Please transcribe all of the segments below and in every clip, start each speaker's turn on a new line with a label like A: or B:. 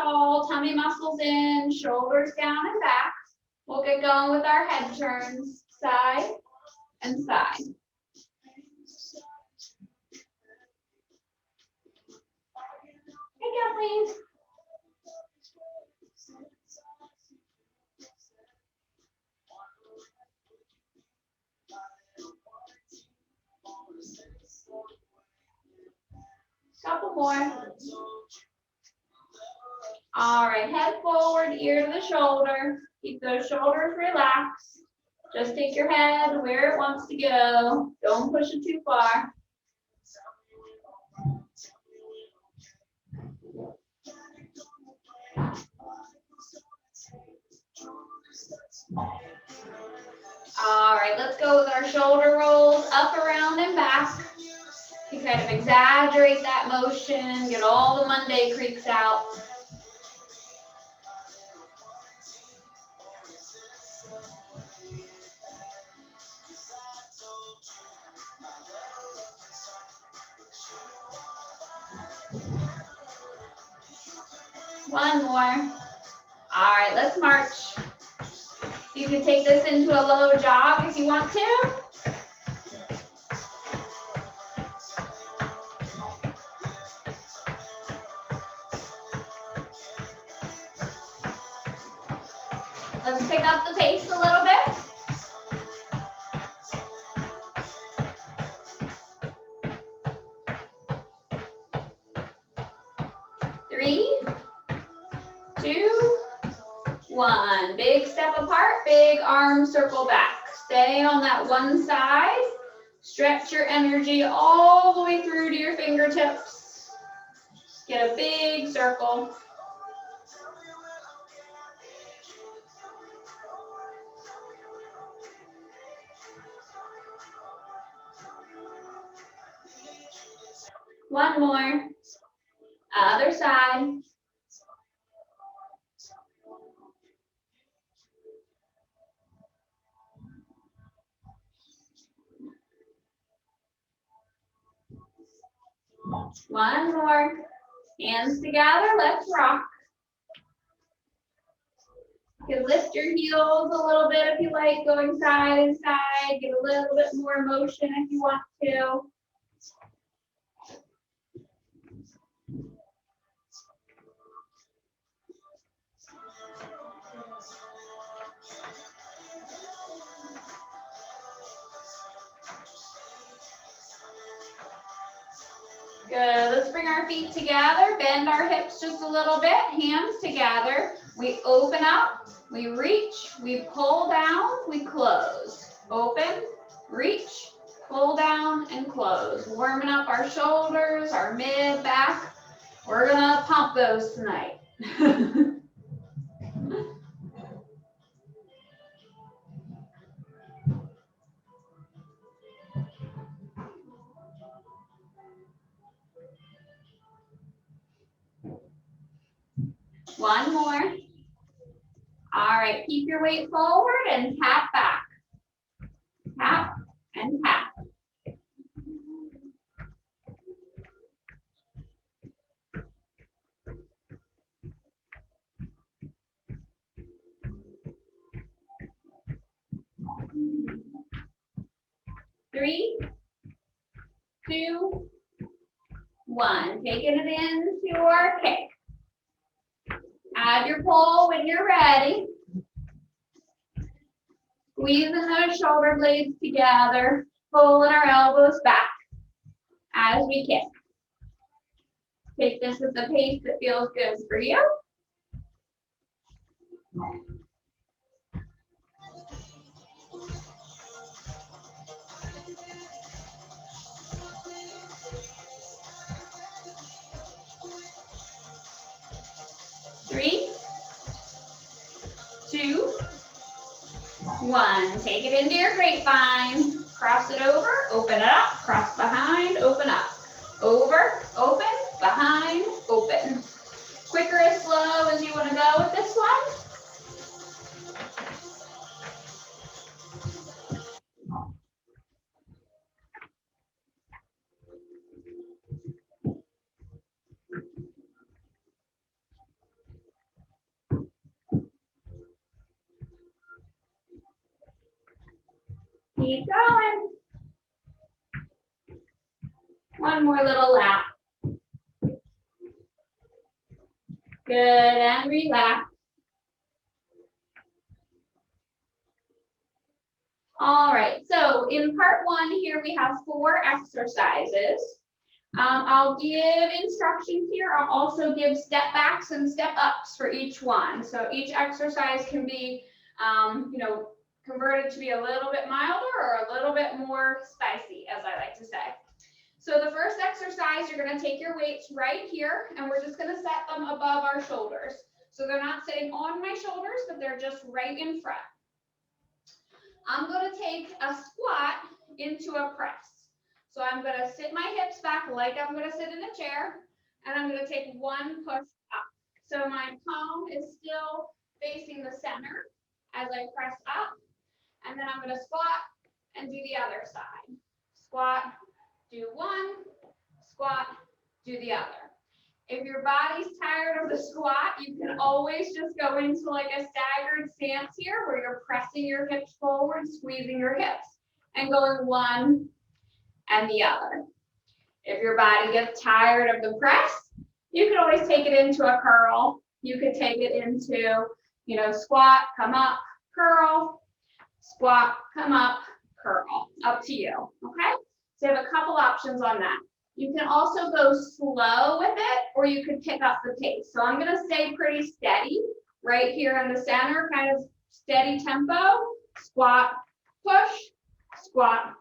A: tall, tummy muscles in, shoulders down and back. We'll get going with our head turns, side and side. Hey, Kathleen. Couple more. All right, head forward, ear to the shoulder. Keep those shoulders relaxed. Just take your head where it wants to go. Don't push it too far. All right, let's go with our shoulder rolls up, around, and back. You kind of exaggerate that motion, get all the Monday creaks out. One more. All right, let's march. You can take this into a low jog if you want to. Let's pick up the pace a little bit. Three, two, one. Big step apart, big arm circle back. Stay on that one side. Stretch your energy all the way through to your fingertips. Get a big circle. One more. Other side. One more. Hands together, let's rock. You can lift your heels a little bit if you like, going side and side. Get a little bit more motion if you want to. Good, let's bring our feet together, bend our hips just a little bit, hands together. We open up, we reach, we pull down, we close. Open, reach, pull down, and close. Warming up our shoulders, our mid, back. We're gonna pump those tonight. One more. All right, keep your weight forward and tap back. Tap and tap. Three, two, one. Taking it into your kick. Add your pull when you're ready. Squeezing those shoulder blades together, pulling our elbows back as we kick. Take this at the pace that feels good for you. Three, two, one. Take it into your grapevine. Cross it over, open it up, cross behind, open up. Over, open, behind, open. Quick or as slow as you want to go with this one. Keep going. One more little lap. Good, and relax. All right, so in part one here, we have 4 exercises. I'll give instructions here. I'll also give step backs and step ups for each one. So each exercise can be, converted to be a little bit milder or a little bit more spicy, as I like to say. So the first exercise, you're going to take your weights right here, and we're just going to set them above our shoulders. So they're not sitting on my shoulders, but they're just right in front. I'm going to take a squat into a press. So I'm going to sit my hips back like I'm going to sit in a chair, and I'm going to take one push up. So my palm is still facing the center as I press up, and then I'm going to squat and do the other side. Squat, do one, squat, do the other. If your body's tired of the squat, you can always just go into like a staggered stance here where you're pressing your hips forward, squeezing your hips, and going one and the other. If your body gets tired of the press, you can always take it into a curl. You could take it into, squat, come up, curl, squat, come up, curl. Up to you, okay? So you have a couple options on that. You can also go slow with it, or you could pick up the pace. So I'm gonna stay pretty steady right here in the center, kind of steady tempo, squat, push, squat,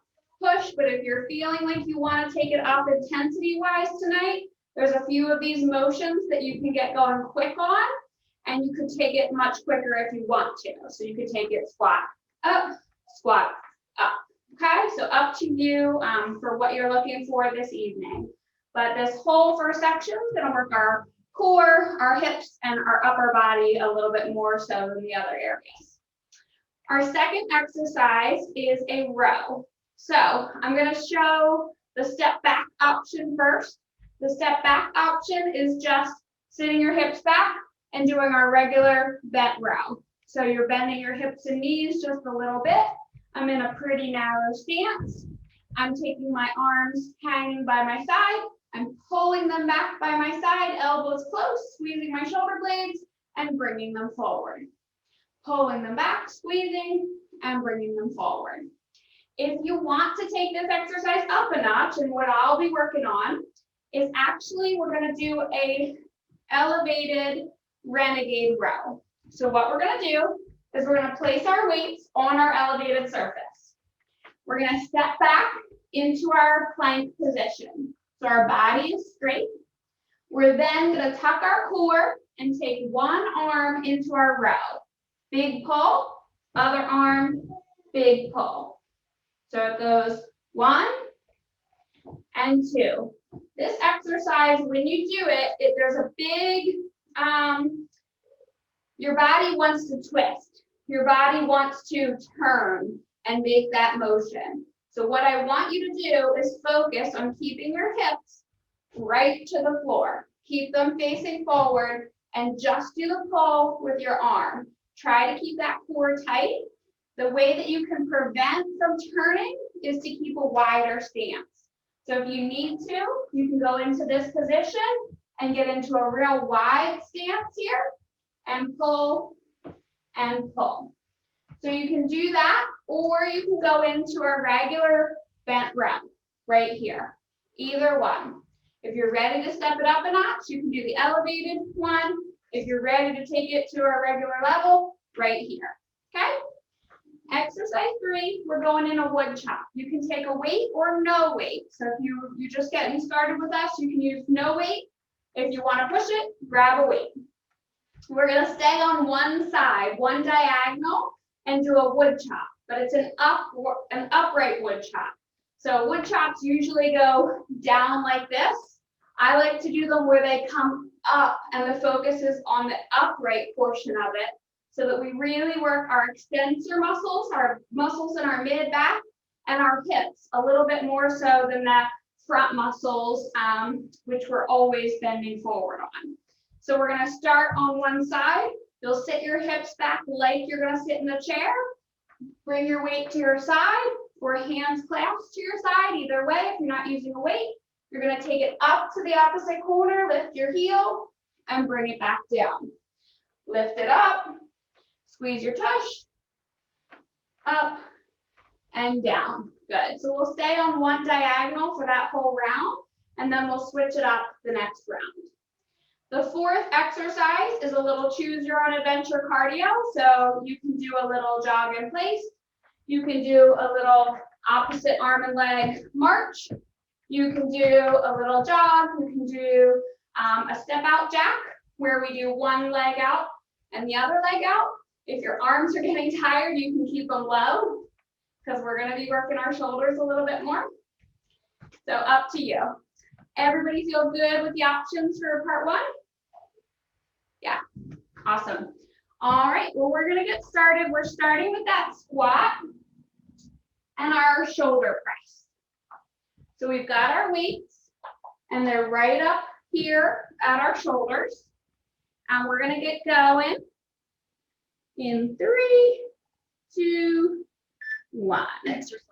A: push. But if you're feeling like you wanna take it up intensity-wise tonight, there's a few of these motions that you can get going quick on, and you could take it much quicker if you want to. So you could take it squat, up, up. Okay, so up to you for what you're looking for this evening. But this whole first section is going to work our core, our hips, and our upper body a little bit more so than the other areas. Our second exercise is a row. So I'm going to show the step back option first. The step back option is just sitting your hips back and doing our regular bent row. So you're bending your hips and knees just a little bit. I'm in a pretty narrow stance. I'm taking my arms hanging by my side. I'm pulling them back by my side, elbows close, squeezing my shoulder blades and bringing them forward. Pulling them back, squeezing and bringing them forward. If you want to take this exercise up a notch, and what I'll be working on is actually we're going to do a elevated renegade row. So what we're going to do is we're going to place our weights on our elevated surface. We're going to step back into our plank position. So our body is straight. We're then going to tuck our core and take one arm into our row. Big pull, other arm, big pull. So it goes 1 and 2. This exercise, when you do it, there's a big, your body wants to twist. Your body wants to turn and make that motion. So what I want you to do is focus on keeping your hips right to the floor. Keep them facing forward and just do the pull with your arm. Try to keep that core tight. The way that you can prevent from turning is to keep a wider stance. So if you need to, you can go into this position and get into a real wide stance here and pull and pull. So you can do that, or you can go into a regular bent row right here. Either one. If you're ready to step it up a notch, you can do the elevated one. If you're ready to take it to a regular level, right here. Okay? Exercise 3, we're going in a wood chop. You can take a weight or no weight. So if you're just getting started with us, you can use no weight. If you want to push it, grab a weight. We're going to stay on one side, one diagonal, and do a wood chop, but it's an upright wood chop. So wood chops usually go down like this. I like to do them where they come up and the focus is on the upright portion of it so that we really work our extensor muscles, our muscles in our mid back and our hips a little bit more so than the front muscles, which we're always bending forward on. So we're going to start on one side. You'll sit your hips back like you're going to sit in a chair. Bring your weight to your side or hands clasped to your side, either way. If you're not using a weight, you're gonna take it up to the opposite corner, lift your heel, and bring it back down. Lift it up, squeeze your tush, up and down. Good, so we'll stay on one diagonal for that whole round, and then we'll switch it up the next round. The fourth exercise is a little choose your own adventure cardio. So you can do a little jog in place. You can do a little opposite arm and leg march. You can do a little jog. You can do a step out jack where we do one leg out and the other leg out. If your arms are getting tired, you can keep them low because we're going to be working our shoulders a little bit more. So up to you. Everybody feel good with the options for part one? Yeah, awesome. All right, well, we're gonna get started. We're starting with that squat and our shoulder press. So we've got our weights and they're right up here at our shoulders. And we're gonna get going in 3, 2, 1.
B: Exercise 1.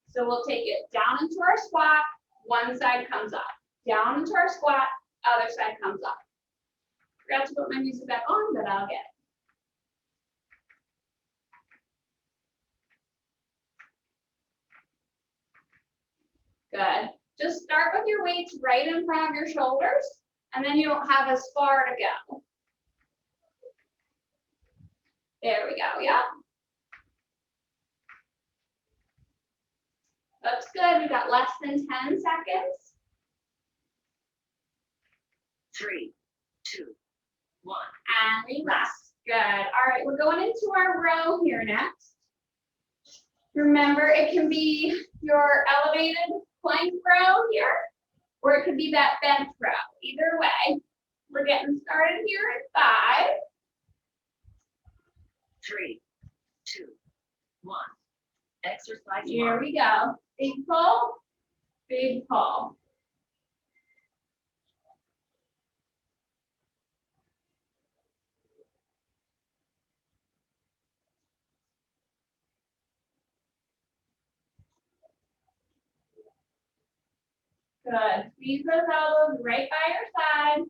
A: So we'll take it down into our squat, one side comes up. Down into our squat, other side comes up. Forgot to put my music back on, but I'll get it. Good. Just start with your weights right in front of your shoulders, and then you don't have as far to go. There we go, yeah. Looks good, we got less than 10 seconds.
B: 3, 2, 1.
A: And relax. Good. All right, we're going into our row here next. Remember, it can be your elevated plank row here, or it could be that bench row. Either way, we're getting started here at 5.
B: 3, 2, 1. Exercise 1.
A: Here we go. Big pull, big pull. Good. Squeeze those elbows right by your side.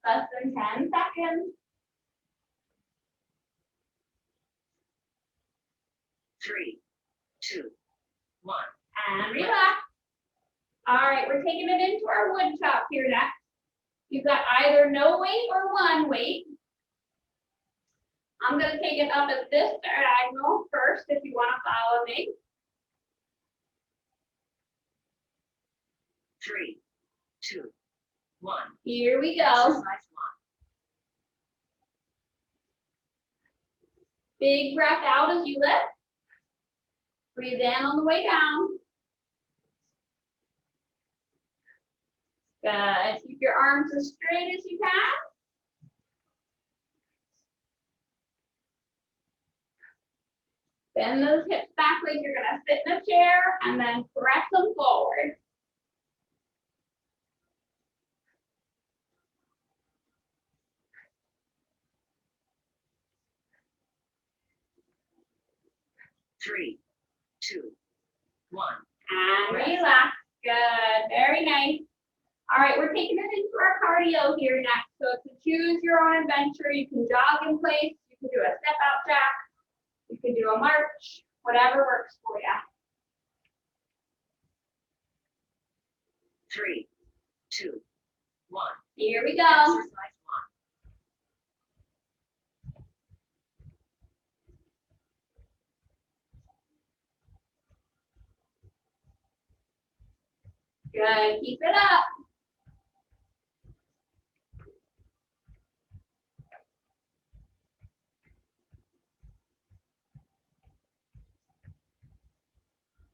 A: Less than 10 seconds.
B: 3, 2, 1.
A: And relax. All right, we're taking it into our wood chop here next. You've got either no weight or one weight. I'm gonna take it up at this diagonal first if you wanna follow me.
B: 3, 2, 1.
A: Here we go.
B: Exercise 1.
A: Big breath out as you lift. Breathe in on the way down. Good. Keep your arms as straight as you can. Bend those hips back like you're gonna sit in a chair and then press them forward.
B: Three, 2, 1.
A: And relax. Good. Very nice. All right, we're taking it into our cardio here next. So to choose your own adventure, you can jog in place, you can do a step out jack, you can do a march, whatever works for you.
B: 3, 2, 1.
A: Here we go.
B: Exercise 1.
A: Good. Keep it up.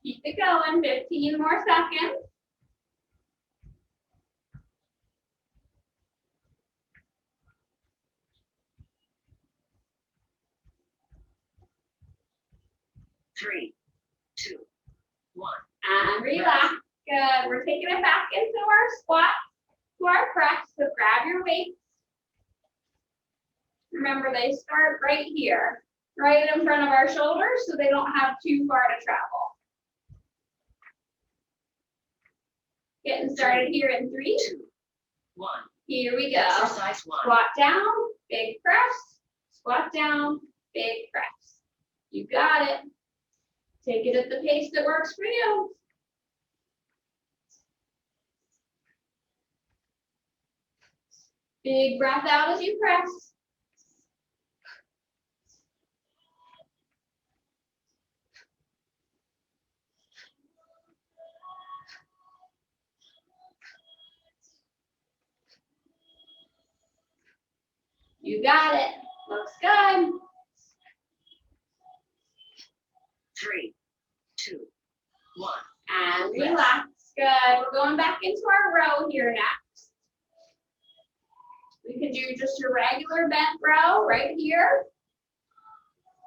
A: Keep it going. 15 more seconds.
B: 3, 2, 1.
A: And relax. Good. We're taking it back into our squat. to our press. So grab your weights. Remember, they start right here, right in front of our shoulders, so they don't have too far to travel. Getting started here in 3,
B: 2, 1.
A: Here we go.
B: Exercise 1.
A: Squat down, big press. Squat down, big press. You got it. Take it at the pace that works for you. Big breath out as you press. You got it. Looks good.
B: 3, 2, 1.
A: And relax. Good. We're going back into our row here next. We can do just your regular bent row right here.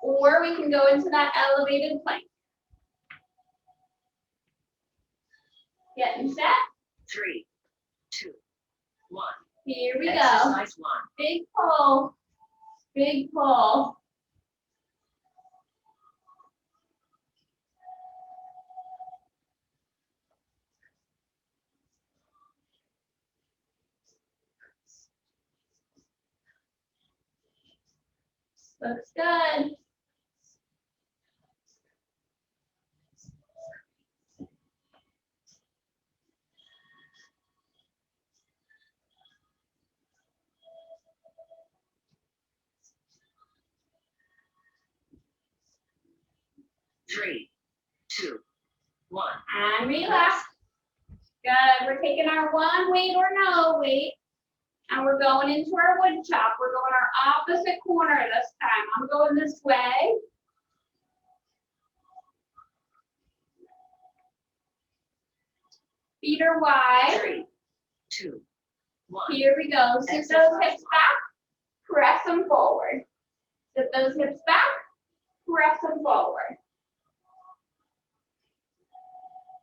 A: Or we can go into that elevated plank. Getting set.
B: 3, 2, 1.
A: Here we go.
B: Exercise 1.
A: Big pull. Big pull. Looks good.
B: Three, 2, 1.
A: And relax. Good. We're taking our one weight or no weight. And we're going into our wood chop. We're going our opposite corner this time. I'm going this way. Feet are wide.
B: 3, 2, 1.
A: Here we go. Sit those hips back. Press them forward. Sit those hips back. Press them forward.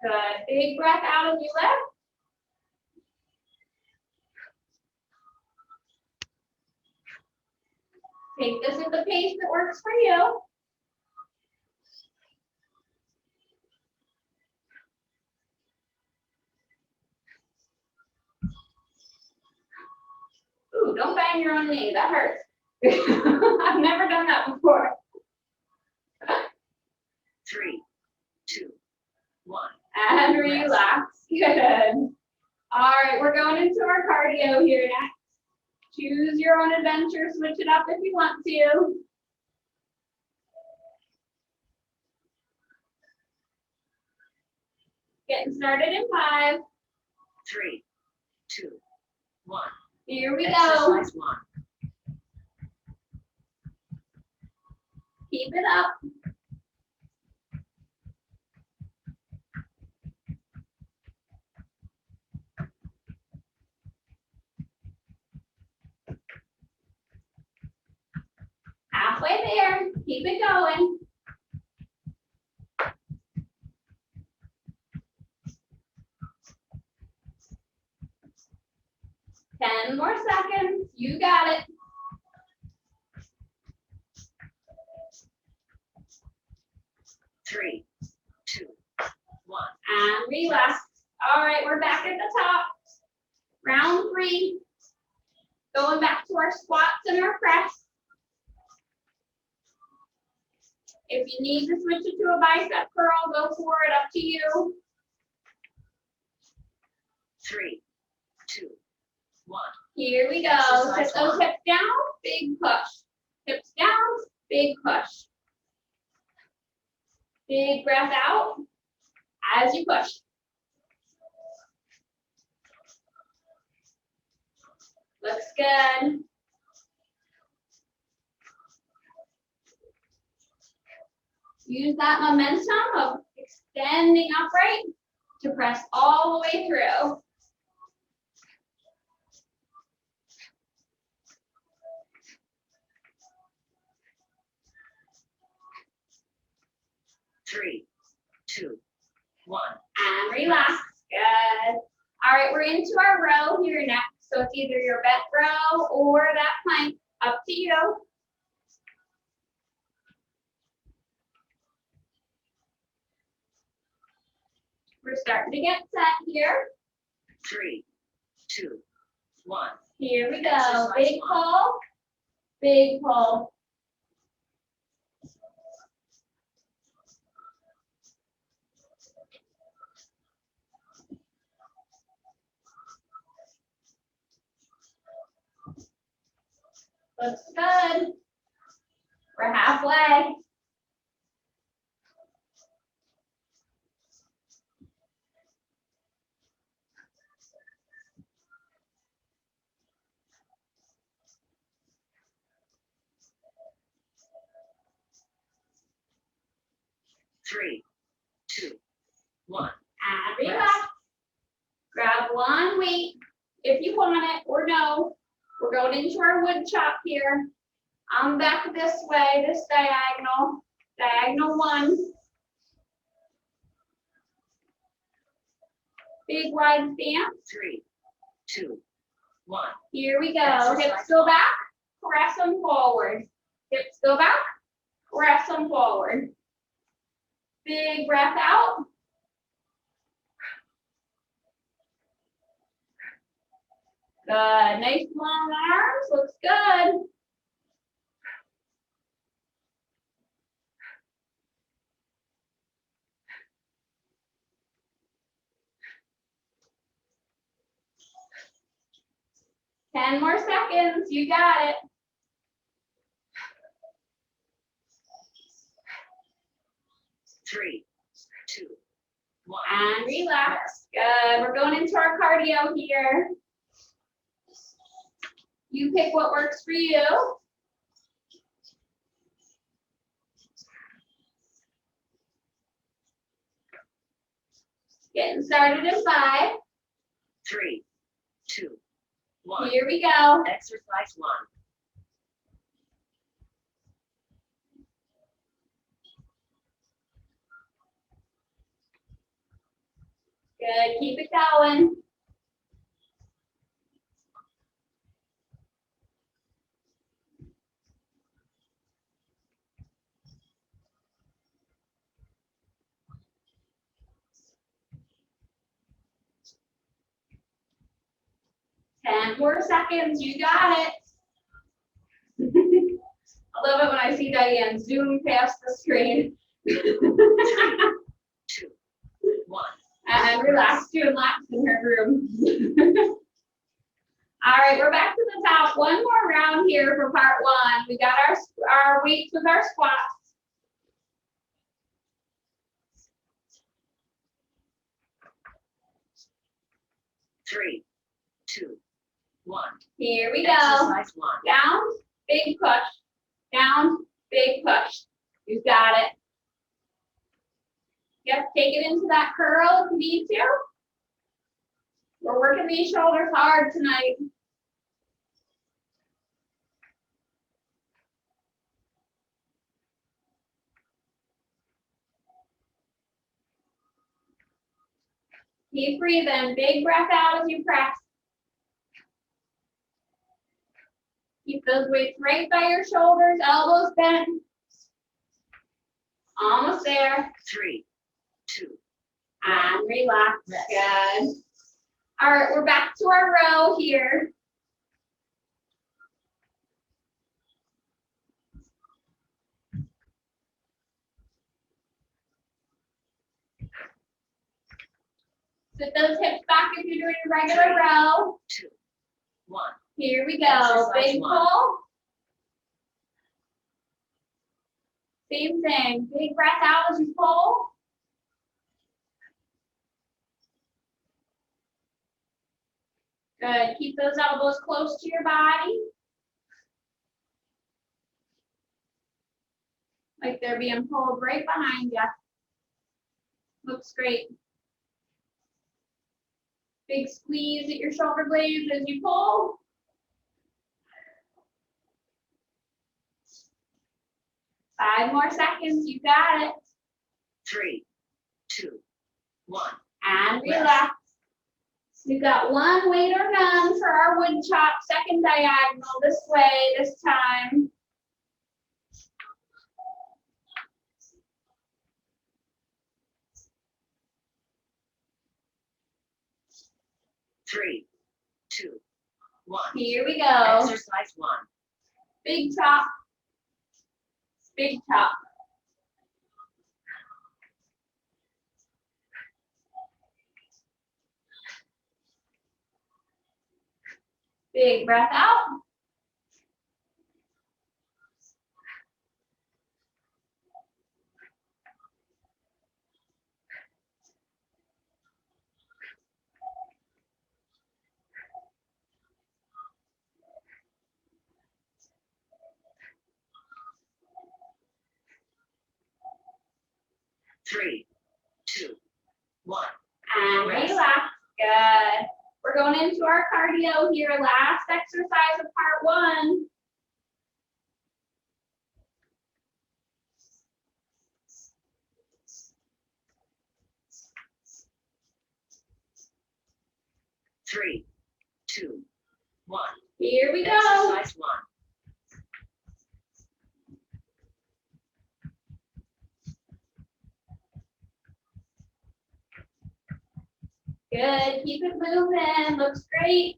A: Good. Big breath out as you lift. Take this at the pace that works for you. Ooh, don't bang your own knee. That hurts. I've never done that before.
B: 3, 2, 1.
A: And relax. Good. All right, we're going into our cardio here next. Choose your own adventure. Switch it up if you want to. Getting started in 5.
B: 3, 2, 1.
A: Here we go.
B: Exercise 1.
A: Keep it up. Halfway there. Keep it going. 10 more seconds. You got it.
B: Three, 2, 1.
A: And relax. All right, we're back at the top. Round 3. Going back to our squats and our press. If you need to switch it to a bicep curl, go for it, up to you.
B: 3, 2, 1.
A: Here we go.
B: Exercise
A: Sit those
B: 1.
A: hips down, big push. Hips down, big push. Big breath out as you push. Looks good. Use that momentum of extending upright to press all the way through.
B: Three, 2, 1.
A: And relax. Good. All right, we're into our row here next. So it's either your bent row or that plank, up to you. We're starting to get set here.
B: 3, 2, 1.
A: Here we go.
B: Exercise
A: Big
B: one.
A: pull, big pull. Looks good. We're halfway.
B: Three, two, 1.
A: And relax. Grab one weight if you want it or no. We're going into our wood chop here. I'm back this way, this diagonal. Diagonal 1. Big wide stance.
B: 3, 2, 1.
A: Here we go.
B: Exercise.
A: Hips go back, press them forward. Hips go back, press them forward. Big breath out. Good. Nice long arms. Looks good. Ten more seconds. You got it.
B: Three, two, 1.
A: And relax. Good. We're going into our cardio here. You pick what works for you. Getting started in 5.
B: 3, 2, 1.
A: Here we go.
B: Exercise 1.
A: Good. Keep it going. Ten more seconds. You got it. I love it when I see Diane zoom past the screen.
B: 2, 1.
A: And relax, doing laps in her room. All right, we're back to the top. One more round here for part 1. We got our weights with our squats.
B: 3, 2, 1.
A: Here we go.
B: Exercise 1.
A: Down, big push. Down, big push. You got it. Yep, take it into that curl if you need to. We're working these shoulders hard tonight. Keep breathing. Big breath out as you press. Keep those weights right by your shoulders, elbows bent. Almost there.
B: 3, 2.
A: And relax.
B: Rest.
A: Good. All right, we're back to our row here. Sit those hips back if you're doing a regular row.
B: 2, 1.
A: Here we go.
B: Exercise
A: Big
B: 1.
A: pull. Same thing. Big breath out as you pull. Good. Keep those elbows close to your body. Like they're being pulled right behind you. Looks great. Big squeeze at your shoulder blades as you pull. Five more seconds. You got it.
B: 3, 2, 1.
A: And relax. We've got one weight or none for our wood chop, second diagonal this way this time.
B: Three, two, one.
A: Here we go.
B: Exercise 1.
A: Big chop. Big chop. Big breath out.
B: Three, two, one.
A: And
B: Rest.
A: relax. Good. We're going into our cardio here. Last exercise of part 1.
B: Three, two, one.
A: Here we go.
B: Exercise 1.
A: Good. Keep it moving. Looks great.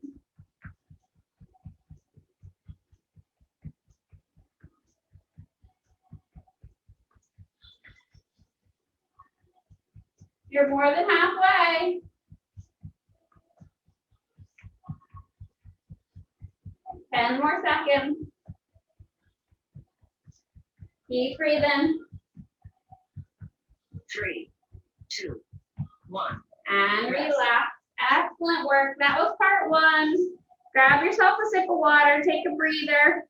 A: You're more than halfway. Ten more seconds. Keep breathing.
B: Three, two, one.
A: And
B: Rest.
A: relax. Excellent work. That was part 1. Grab yourself a sip of water. Take a breather.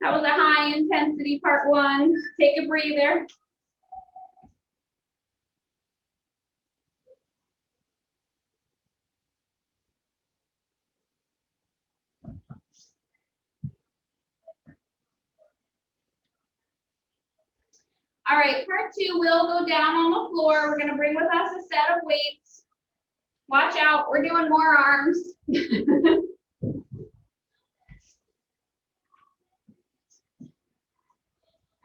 A: That was a high intensity part 1. Take a breather. All right, part 2, we'll go down on the floor. We're gonna bring with us a set of weights. Watch out, we're doing more arms.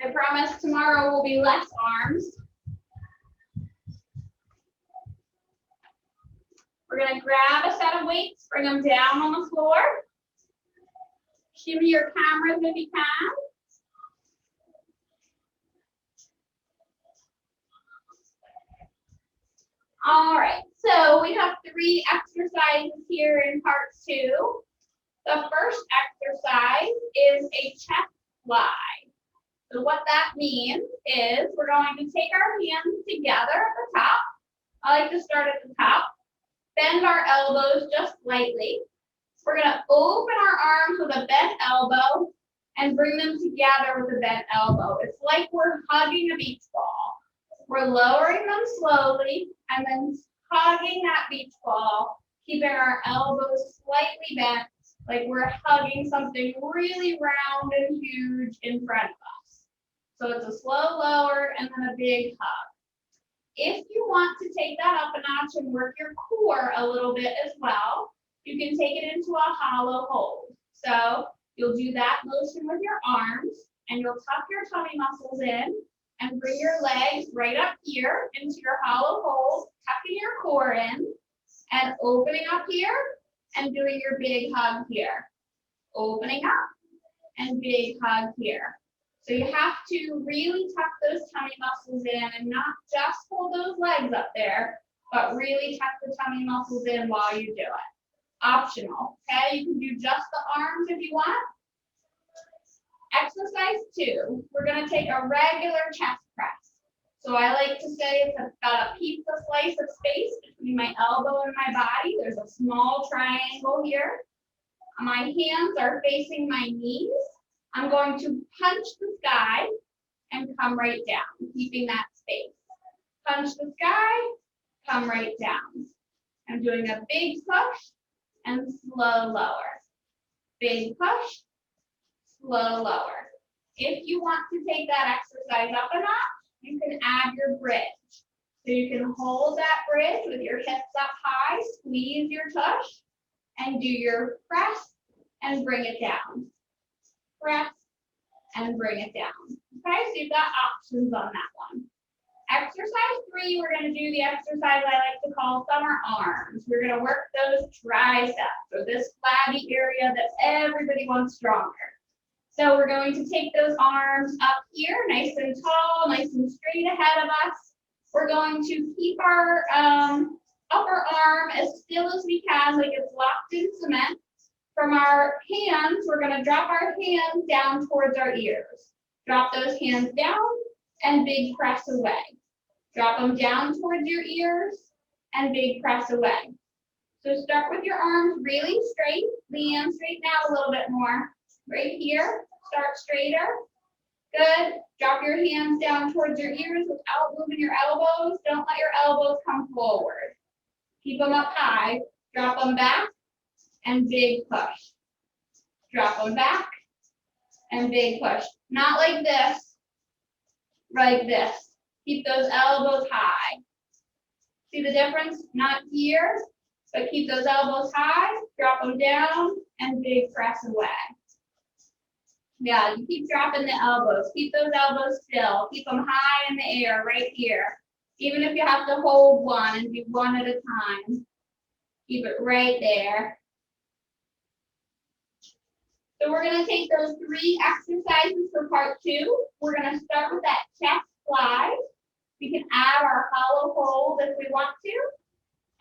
A: I promise tomorrow will be less arms. We're gonna grab a set of weights, bring them down on the floor. Shimmy your cameras if you can. All right, so we have 3 exercises here in part 2. The first exercise is a chest fly. So what that means is we're going to take our hands together at the top. I like to start at the top. Bend our elbows just slightly. We're gonna open our arms with a bent elbow and bring them together with a bent elbow. It's like we're hugging a beach ball. We're lowering them slowly and then hugging that beach ball, keeping our elbows slightly bent, like we're hugging something really round and huge in front of us. So it's a slow lower and then a big hug. If you want to take that up a notch and work your core a little bit as well, you can take it into a hollow hold. So you'll do that motion with your arms and you'll tuck your tummy muscles in and bring your legs right up here into your hollow hold, tucking your core in and opening up here and doing your big hug here. Opening up and big hug here. So you have to really tuck those tummy muscles in and not just hold those legs up there, but really tuck the tummy muscles in while you do it. Optional, okay? You can do just the arms if you want. Exercise 2, we're gonna take a regular chest press. So I like to say it's about a pizza slice of space between my elbow and my body. There's a small triangle here. My hands are facing my knees. I'm going to punch the sky and come right down, keeping that space. Punch the sky, come right down. I'm doing a big push and slow lower. Big push, slow lower. If you want to take that exercise up a notch, you can add your bridge. So you can hold that bridge with your hips up high, squeeze your tush, and do your press and bring it down. Press and bring it down. Okay, so you've got options on that one. Exercise 3, we're going to do the exercise I like to call summer arms. We're going to work those triceps, or this flabby area that everybody wants stronger. So we're going to take those arms up here, nice and tall, nice and straight ahead of us. We're going to keep our upper arm as still as we can, like it's locked in cement. From our hands, we're going to drop our hands down towards our ears. Drop those hands down and big press away. Drop them down towards your ears and big press away. So start with your arms really straight. Leanne, straighten out a little bit more. Right here, start straighter. Good. Drop your hands down towards your ears without moving your elbows. Don't let your elbows come forward. Keep them up high. Drop them back and big push. Drop them back and big push. Not like this, like this. Keep those elbows high. See the difference? Not here, but keep those elbows high, drop them down, and big press away. Yeah, you keep dropping the elbows. Keep those elbows still. Keep them high in the air right here. Even if you have to hold one and do one at a time, keep it right there. So we're going to take those 3 exercises for part 2. We're going to start with that chest fly. We can add our hollow hold if we want to.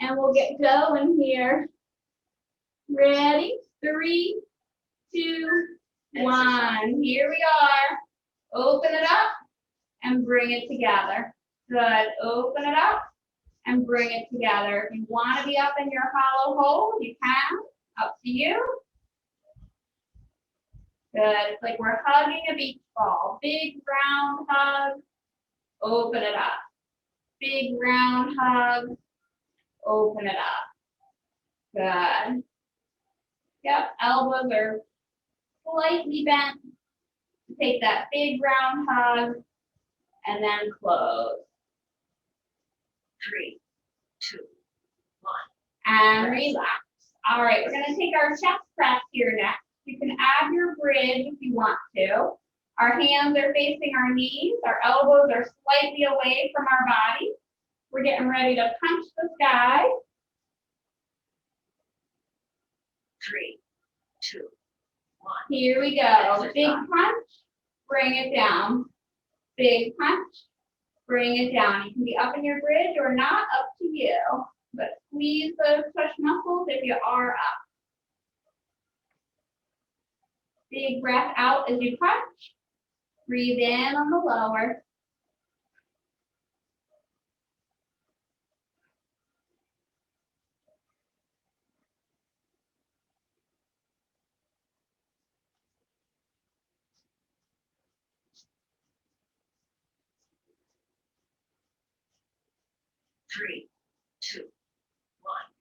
A: And we'll get going here. Ready? 3, 2, 1. Here we are. Open it up and bring it together. Good. Open it up and bring it together. If you want to be up in your hollow hold, you can. Up to you. Good. It's like we're hugging a beach ball. Big round hug. Open it up. Big round hug. Open it up. Good. Yep, elbows are slightly bent. Take that big round hug and then close.
B: 3, 2, 1.
A: And relax. All right, we're going to take our chest press here next. You can add your bridge if you want to. Our hands are facing our knees. Our elbows are slightly away from our body. We're getting ready to punch the sky.
B: 3, 2, 1.
A: Here we go. Big punch, bring it down. Big punch, bring it down. You can be up in your bridge or not, up to you. But squeeze those push muscles if you are up. Big breath out as you punch. Breathe in on the lower.
B: Three, 2,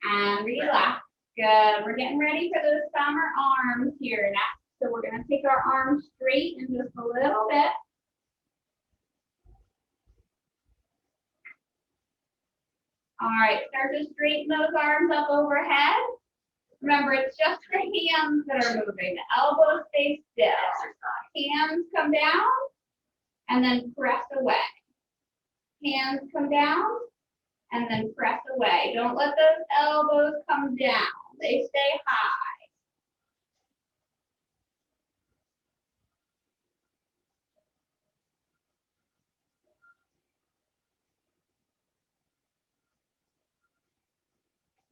B: 1.
A: And relax. Good. We're getting ready for those summer arms here next. So we're going to take our arms straight in just a little bit. All right, start to straighten those arms up overhead. Remember, it's just the hands that are moving. The elbows stay still. Hands come down and then press away. Hands come down and then press away. Don't let those elbows come down. They stay high.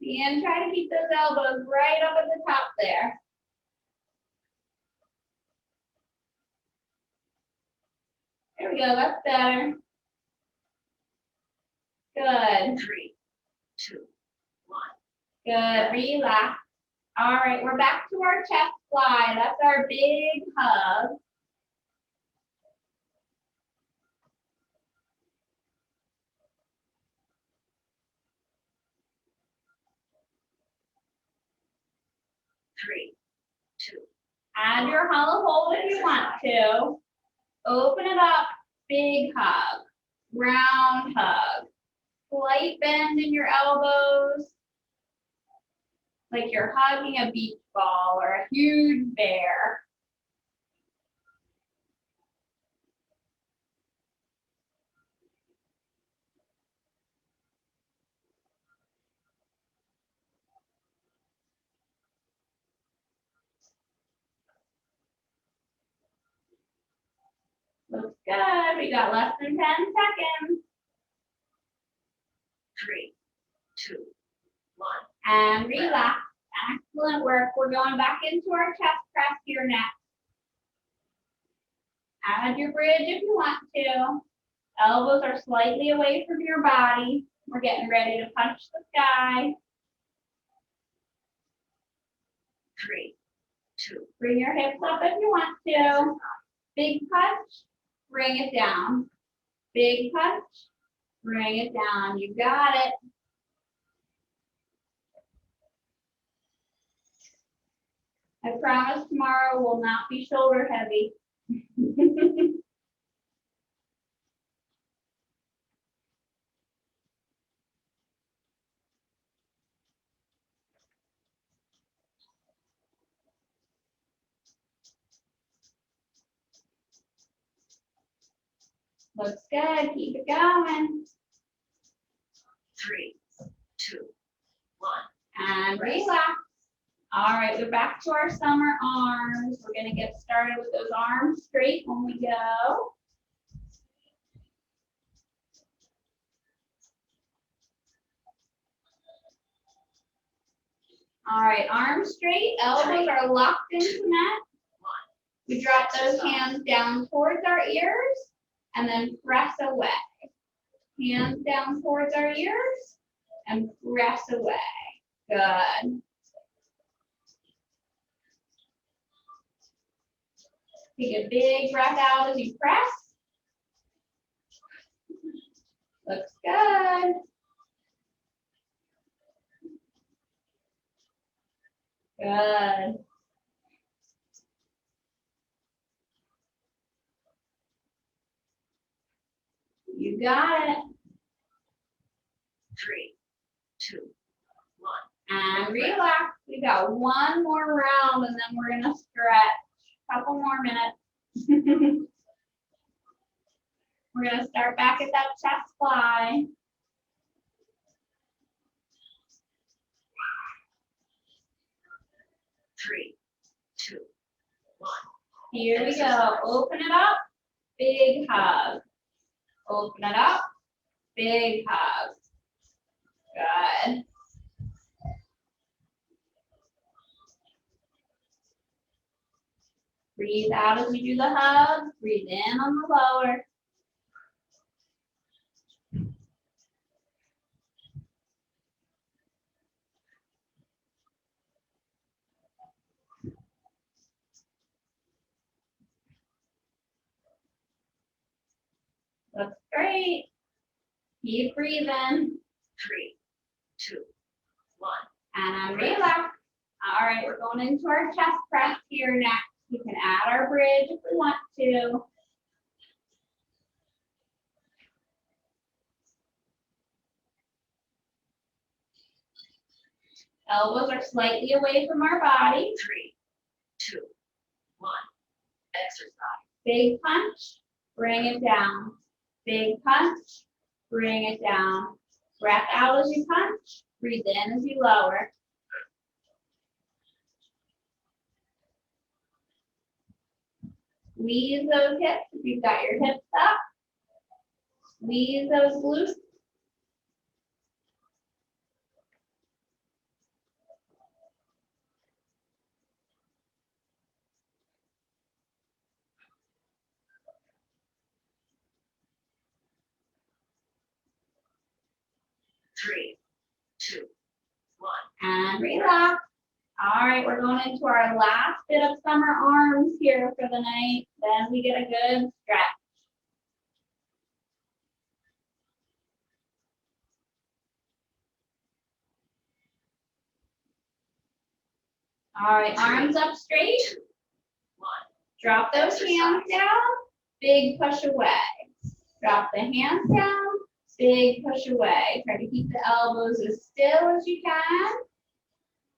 A: And try to keep those elbows right up at the top there. There we go, that's better. Good.
B: 3, 2, 1.
A: Good, relax. All right, we're back to our chest fly. That's our big hug.
B: Three, 2.
A: Add your hollow hold if you want to. Open it up, big hug, round hug. slight bend in your elbows, like you're hugging a beach ball or a huge bear. Looks good. We got less than 10 seconds.
B: 3, 2, 1.
A: And relax. Excellent work. We're going back into our chest press here next. Add your bridge if you want to. Elbows are slightly away from your body. We're getting ready to punch the sky.
B: 3, 2.
A: Bring your hips up if you want to. Big punch, bring it down. Big punch, bring it down. You got it. I promise tomorrow will not be shoulder heavy. Looks good. Keep it going.
B: 3, 2, 1.
A: And relax. All right, we're back to our summer arms. We're gonna get started with those arms straight when we go. All right, arms straight, elbows are locked into mat. We drop those hands down towards our ears and then press away. Hands down towards our ears and press away. Good. Take a big breath out as you press. Looks good. Good. You got it.
B: 3, 2, 1.
A: And relax. We got one more round and then we're gonna stretch. Couple more minutes. We're gonna start back at that chest fly.
B: Three, 2, 1.
A: Here we go. Open it up. Big hug. Open it up. Big hug. Good. Breathe out as you do the hug. Breathe in on the lower. Looks great. Keep breathing.
B: 3, 2, 1.
A: And relax. All right, we're going into our chest press here next. We can add our bridge if we want to. Elbows are slightly away from our body.
B: 3, 2, 1. Exercise.
A: Big punch, bring it down. Big punch, bring it down. Breath out as you punch, breathe in as you lower. Squeeze those hips if you've got your hips up. Squeeze those glutes.
B: Three, 2, 1.
A: And relax. All right, we're going into our last bit of summer arms here for the night. Then we get a good stretch. All right, arms up straight.
B: 2, 1.
A: Drop those hands down. Big push away. Drop the hands down. Big push away. Try to keep the elbows as still as you can.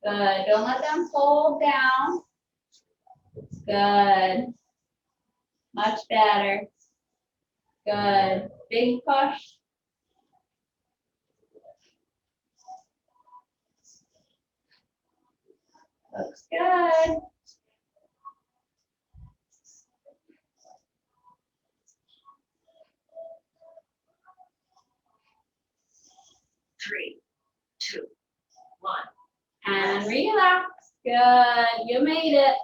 A: Good. Don't let them fold down. Good. Much better. Good. Big push. Looks good.
B: Three, two, one.
A: And relax. Good. You made it.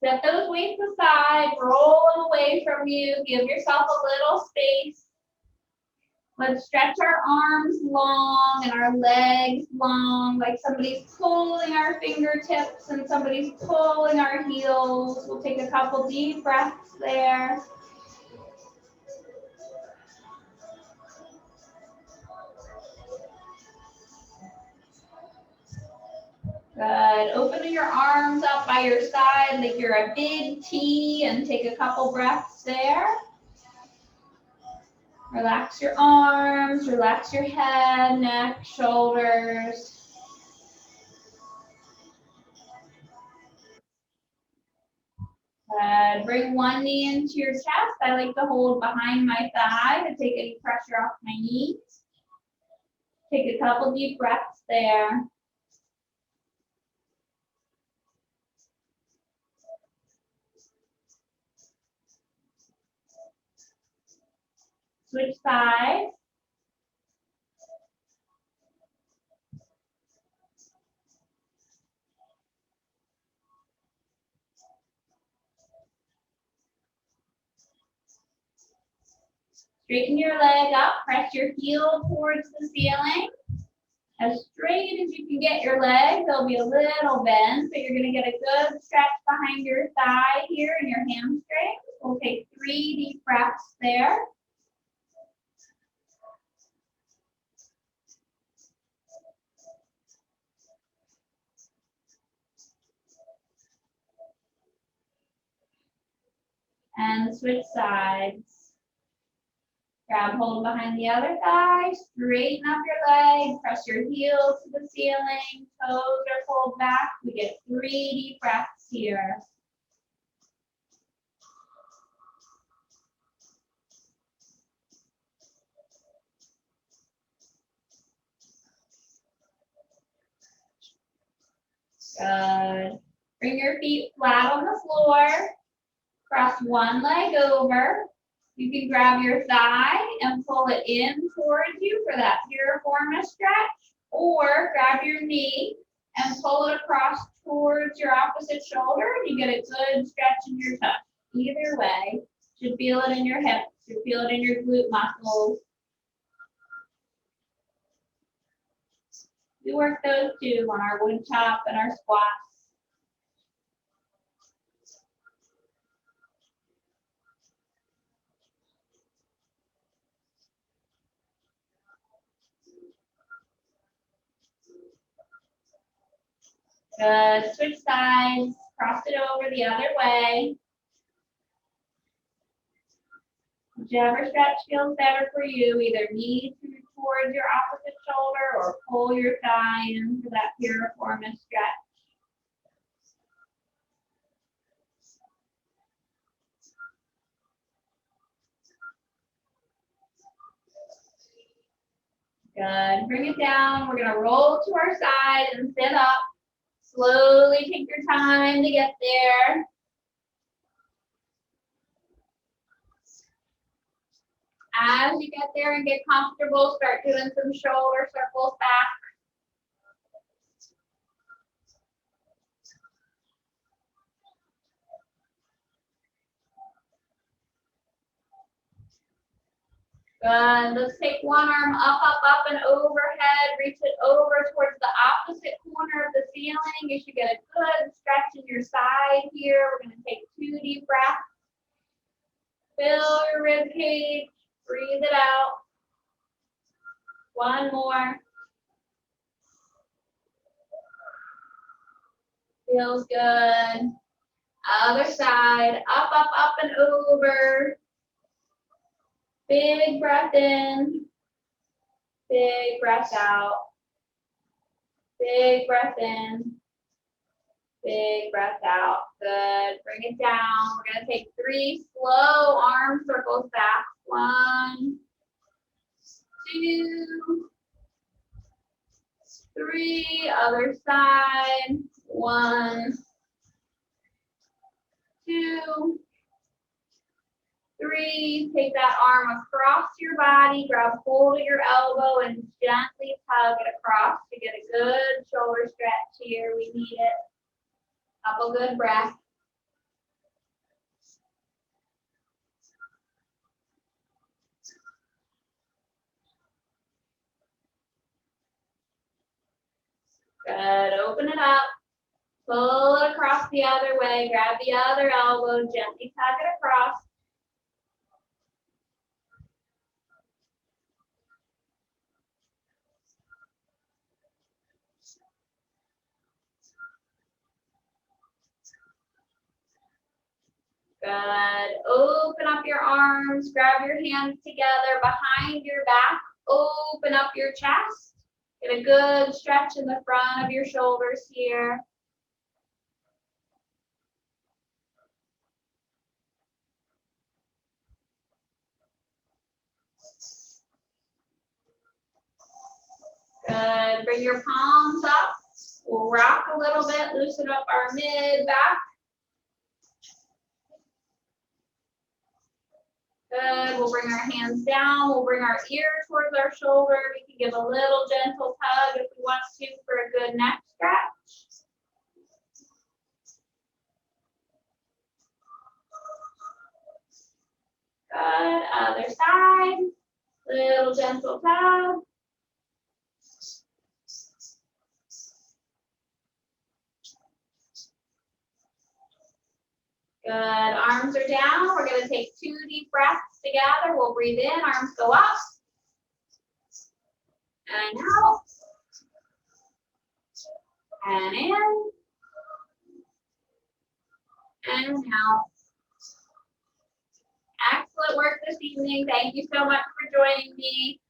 A: Set those weights aside. Roll them away from you. Give yourself a little space. Let's stretch our arms long and our legs long, like somebody's pulling our fingertips and somebody's pulling our heels. We'll take a couple deep breaths there. Good. Open your arms up by your side like you're a big T and take a couple breaths there. Relax your arms, relax your head, neck, shoulders. Good. Bring one knee into your chest. I like to hold behind my thigh to take any pressure off my knees. Take a couple deep breaths there. Switch sides. Straighten your leg up, press your heel towards the ceiling. As straight as you can get your leg, there'll be a little bend, so you're gonna get a good stretch behind your thigh here and your hamstring. We'll take 3 deep breaths there. And switch sides. Grab hold behind the other thigh, straighten up your leg, press your heels to the ceiling, toes are pulled back. We get 3 deep breaths here. Good. Bring your feet flat on the floor. Cross one leg over. You can grab your thigh and pull it in towards you for that piriformis stretch, or grab your knee and pull it across towards your opposite shoulder, and you get a good stretch in your tuck. Either way, you should feel it in your hips, you should feel it in your glute muscles. We work those too on our wood chop and our squats. Good. Switch sides. Cross it over the other way. Whichever stretch feels better for you, either knee towards your opposite shoulder or pull your thigh in for that piriformis stretch. Good. Bring it down. We're going to roll to our side and sit up. Slowly take your time to get there. As you get there and get comfortable, start doing some shoulder circles back. Good. Let's take one arm up, and overhead. Reach it over towards the opposite corner of the ceiling. You should get a good stretch in your side here. We're going to take 2 deep breaths. Fill your rib cage. Breathe it out. One more. Feels good. Other side. Up, and over. Big breath in. Big breath out. Big breath in. Big breath out. Good. Bring it down. We're going to take 3 slow arm circles back. 1, 2, 3. Other side. 1, 2, 3. Take that arm across your body. Grab hold of your elbow and gently tug it across to get a good shoulder stretch here. We need it. Couple good breaths. Good. Open it up. Pull it across the other way. Grab the other elbow. Gently tug it across. Good. Open up your arms. Grab your hands together behind your back. Open up your chest. Get a good stretch in the front of your shoulders here. Good. Bring your palms up. We'll rock a little bit, loosen up our mid back. Good. We'll bring our hands down. We'll bring our ear towards our shoulder. We can give a little gentle tug if we want to for a good neck stretch. Good. Other side. Little gentle tug. Good. Arms are down. We're going to take 2 deep breaths together. We'll breathe in. Arms go up. And out. And in. And out. Excellent work this evening. Thank you so much for joining me.